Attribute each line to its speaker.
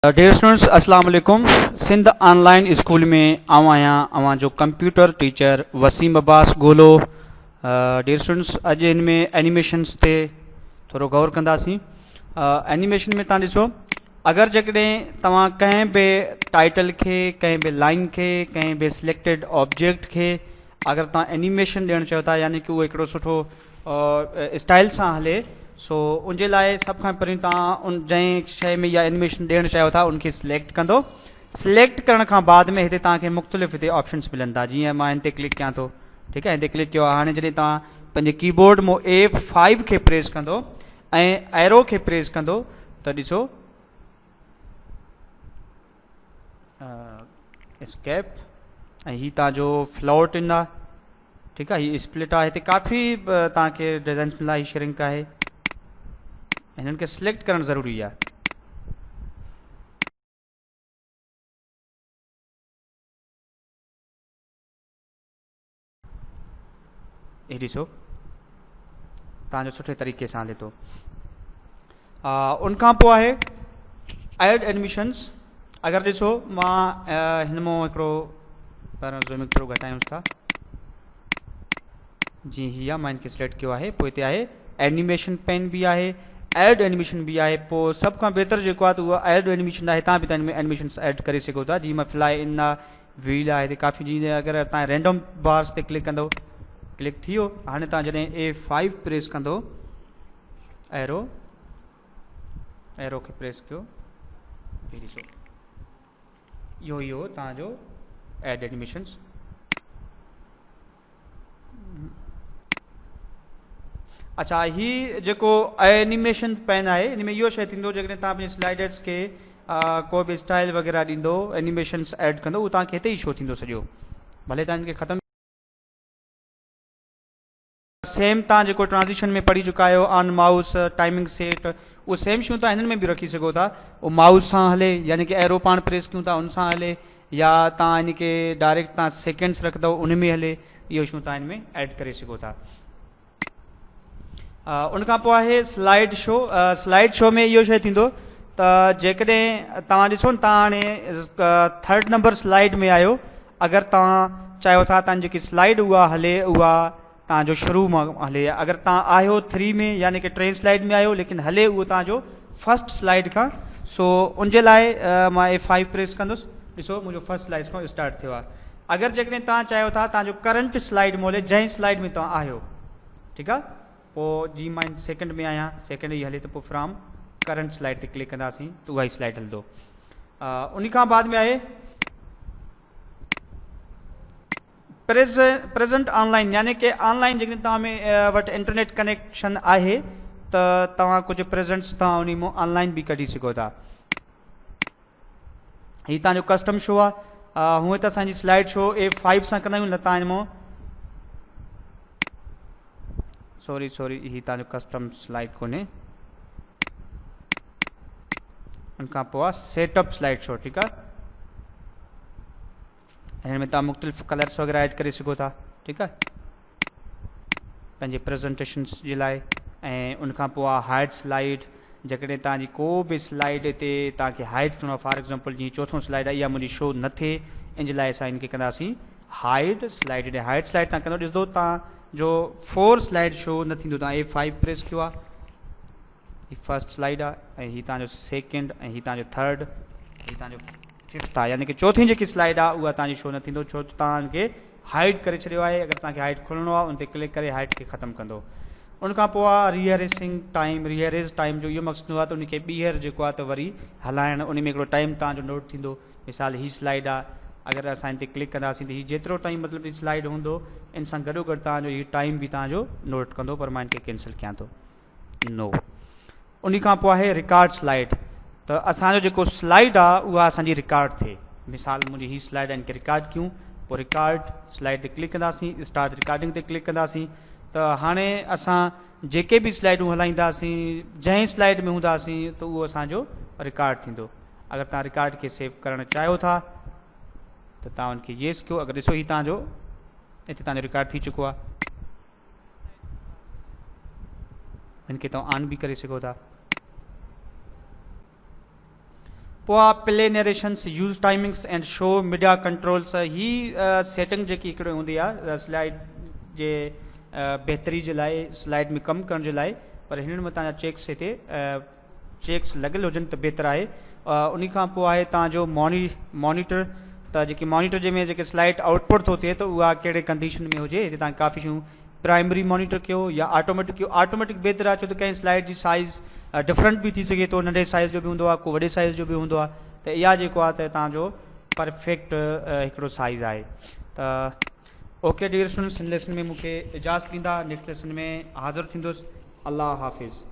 Speaker 1: Dear students अस्सलाम वालेकुम। Sindh online school में आवां जो कंप्यूटर टीचर वसीम अब्बास गोलो। डियर स्टूडेंट्स अज इनमें एनिमेशन्स ते थोड़ो गौर कंदासीं। एनिमेशन में तव्हां ॾिसो, अगर जकॾहिं तव्हां कंहिं बि टाइटल के कंहिं बि लाइन के कंहिं बि सिलेक्टेड ऑब्जेक्ट के अगर तव्हां एनिमेशन ॾियणु चाहियो था, यानी कि उहो हिकिड़ो सुठो स्टाइल सां हले, सो उनजे लाइ सब खां पहिरियों तव्हां उन जंहिं शइ में इहा एनिमेशन ॾियणु चाहियो था उनखे सिलेक्ट कंदो। सिलेक्ट करण खां बाद में हिते तव्हांखे मुख़्तलिफ़ हिते ऑप्शंस मिलंदा। जीअं मां हिन ते क्लिक कयां थो, ठीकु आहे, हिते क्लिक कयो आहे। हाणे जॾहिं तव्हां पंहिंजे कीबोर्ड मां F5 खे प्रेस कंदो ऐं एरो खे प्रेस कंदो त ॾिसो एस्केप ऐं हीअ तव्हांजो फ्लोट ईंदा, ठीकु आहे। हीअ स्प्लिट आहे, हिते काफ़ी तव्हांखे डिज़ाइन्स मिलंदा। हीअ श्रिंक आहे, इन्हनि खे सिलेक्ट करणु ज़रूरी आहे। ये ॾिसो तव्हांजो सुठे तरीक़े सां हले थो। उनखां पोइ आहे एड एडमिशन्स। अगरि ॾिसो मां हिन मां हिकिड़ो पहिरियों ज़ूमिंग थोरो घटायूंसि था। जी हीअ मां हिनखे सिलेक्ट कयो आहे। पोइ हिते आहे एनिमेशन पेन बि आहे, एड एनिमेशन भी है। पोइ सब खां बेहतर जेको आहे त उहा एड एनिमेशन आहे। तव्हां बि त एनिमेशन ऐड करे सघो था। जी मां फ्लाई इन व्हील आहे, हिते काफ़ी जीअं अगरि तव्हां रैंडम बार्स ते क्लिक कंदो, क्लिक थी वियो। हाणे तव्हां जॾहिं A5 प्रेस कंदो, एरो खे प्रेस कयो, ॾिसो इहो तव्हांजो एड एनिमेशन्स। अच्छा, ही जेको एनिमेशन पेन आहे, इन में इहो शइ थींदो जॾहिं तव्हां पंहिंजे स्लाइडर्स के को बि स्टाइल वग़ैरह ॾींदो, एनिमेशन्स ऐड कंदो, उहो तव्हांखे हिते ई शो थींदो सॼो। भले तव्हां इनखे ख़तमु सेम तव्हां जेको ट्रांज़िशन में पढ़ी चुका आहियो, ऑन माउस टाइमिंग सेट, उहो सेम शयूं तव्हां हिननि में बि रखी सघो था। उहो माउस सां हले, यानी कि एरो पाण प्रेस कयूं था उन सां हले, या तव्हां इनखे डायरेक्ट तव्हां सेकेंड्स रखंदव उन में हले। इहो शयूं तव्हां हिन में ऐड करे सघो था। उनखां पोइ आहे स्लाइड शो। स्लाइड शो में इहो शइ थींदो त जेकॾहिं तव्हां ॾिसो न, तव्हां हाणे 3rd नंबर स्लाइड में आहियो। अगरि तव्हां चाहियो था तव्हांजी जेकी स्लाइड उहा हले, उहा तव्हांजो शुरू मां हले। अगरि तव्हां आहियो 3 में, यानी कि 3 स्लाइड में आहियो, लेकिन हले उहो तव्हांजो फर्स्ट स्लाइड खां। सो उनजे लाइ मां A5 प्रेस कंदुसि। ॾिसो मुंहिंजो फर्स्ट स्लाइड खां स्टार्ट थियो आहे। अगरि जेकॾहिं तव्हां चाहियो था तव्हांजो करंट स्लाइड में हले, जंहिं स्लाइड में तव्हां आहियो, ठीकु आहे। पोइ जी मां सेकेंड में आहियां, सेकेंड ई हले त पोइ फ्रॉम करंट स्लाइड ते क्लिक कंदासीं त उहा ई स्लाइड हलंदो। उन खां बाद में आहे प्रेजेंट ऑनलाइन, यानी कि ऑनलाइन जेकॾहिं तव्हां में वटि इंटरनेट कनेक्शन आहे त तव्हां कुझु प्रेजेंट्स तव्हां उन मां ऑनलाइन बि कढी सघो था। हीअ तव्हांजो कस्टम शो आहे। हूअं त असांजी स्लाइड शो A5 सां कंदा आहियूं, न तव्हां हिन मां सॉरी ही तव्हांजो कस्टम स्लाइड कोन्हे। उनखां पोइ आहे सेटअप स्लाइड शो, ठीकु आहे। हिन में तव्हां मुख़्तलिफ़ कलर्स वग़ैरह ऐड करे सघो था, ठीकु आहे, पंहिंजे प्रेज़ेंटेशन्स जे लाइ। ऐं उनखां पोइ आहे हाइड स्लाइड। जेकॾहिं तव्हांजी को बि स्लाइड हिते तव्हांखे हाइड करिणो आहे, फॉर एग्ज़ाम्पल जीअं चोथों स्लाइड आहे, इहा मुंहिंजी शो न थिए, इन जे लाइ असां इनखे कंदासीं हाइड स्लाइड। हाइड स्लाइड तव्हां कंदो, ॾिसंदो तव्हांजो 4 स्लाइड शो न थींदो। तव्हां A5 प्रेस कयो आहे, हीअ फर्स्ट स्लाइड आहे, ऐं हीअ तव्हांजो सेकेंड, ऐं हीअ तव्हांजो थर्ड, हीअ तव्हांजो फिफ्थ आहे। यानी कि चौथी जेकी स्लाइड आहे उहा तव्हांजी शो न थींदो, छो त तव्हांखे हाइड करे छॾियो आहे। अगरि तव्हांखे हाइड खोलणो आहे, उन ते क्लिक करे हाइड खे ख़तमु कंदो। उनखां पोइ आहे रीअरेसिंग टाइम। रीअरेज़ टाइम जो इहो मक़सदु आहे त उनखे ॿीहर जेको आहे त वरी हलाइण, उन में हिकिड़ो टाइम तव्हांजो नोट थींदो। मिसाल हीअ स्लाइड आहे, अगरि असां हिन ते क्लिक कंदासीं त हीअ जेतिरो टाइम मतिलबु हीअ स्लाइड हूंदो, इन सां गॾोगॾु तव्हांजो हीअ टाइम बि तव्हांजो नोट कंदो। पर मां हिनखे कैंसिल कयां थो, नो। उन खां पोइ आहे रिकॉर्ड स्लाइड। त असांजो जेको स्लाइड आहे उहा असांजी रिकॉर्ड थिए। मिसाल मुंहिंजी हीअ स्लाइड आहे, इनखे रिकॉर्ड कयूं, पोइ रिकॉर्ड स्लाइड ते क्लिक कंदासीं, स्टार्ट रिकॉर्डिंग ते क्लिक कंदासीं। त हाणे असां जेके बि स्लाइडूं हलाईंदासीं, जंहिं स्लाइड में हूंदासीं, त उहो असांजो रिकॉर्ड थींदो। अगरि तव्हां रिकॉर्ड खे सेव करणु चाहियो था त तव्हां उनखे येस कयो। अगरि ॾिसो हीअ तव्हांजो हिते तव्हांजो रिकॉर्ड थी चुको आहे, हिनखे तव्हां ऑन बि करे सघो था। पोइ आहे play narrations, use timings and show media controls. ही सेटिंग जेकी हिकिड़ो हूंदी आहे स्लाइड जे बहितरी जे लाइ, स्लाइड में कमु करण जे लाइ, पर हिननि में तव्हांजा चेक्स हिते चेक्स लॻियल हुजनि त बहितर आहे। उन खां पोइ आहे तव्हांजो मॉनिटर, त जेकी मॉनिटर जे में जेके स्लाइड आउटपुट थो थिए त उहा कहिड़े कंडीशन में हुजे। हिते तव्हां काफ़ी शयूं प्राइमरी मॉनिटर कयो या ऑटोमेटिक कयो। ऑटोमेटिक बहितर आहे छो त कंहिं स्लाइड जी साइज़ डिफरेंट बि थी सघे थो, नंढे साइज़ जो बि हूंदो आहे, को वॾे साइज़ जो बि हूंदो आहे, त इहा जेको आहे त तव्हांजो परफेक्ट हिकिड़ो साइज़ आहे। त ओके डियर स्टूडेंट्स, हिन लेसन में मूंखे इजाज़त ॾींदा, नेक्स्ट लेसन में हाज़िर थींदुसि। अल्लाह हाफ़िज़।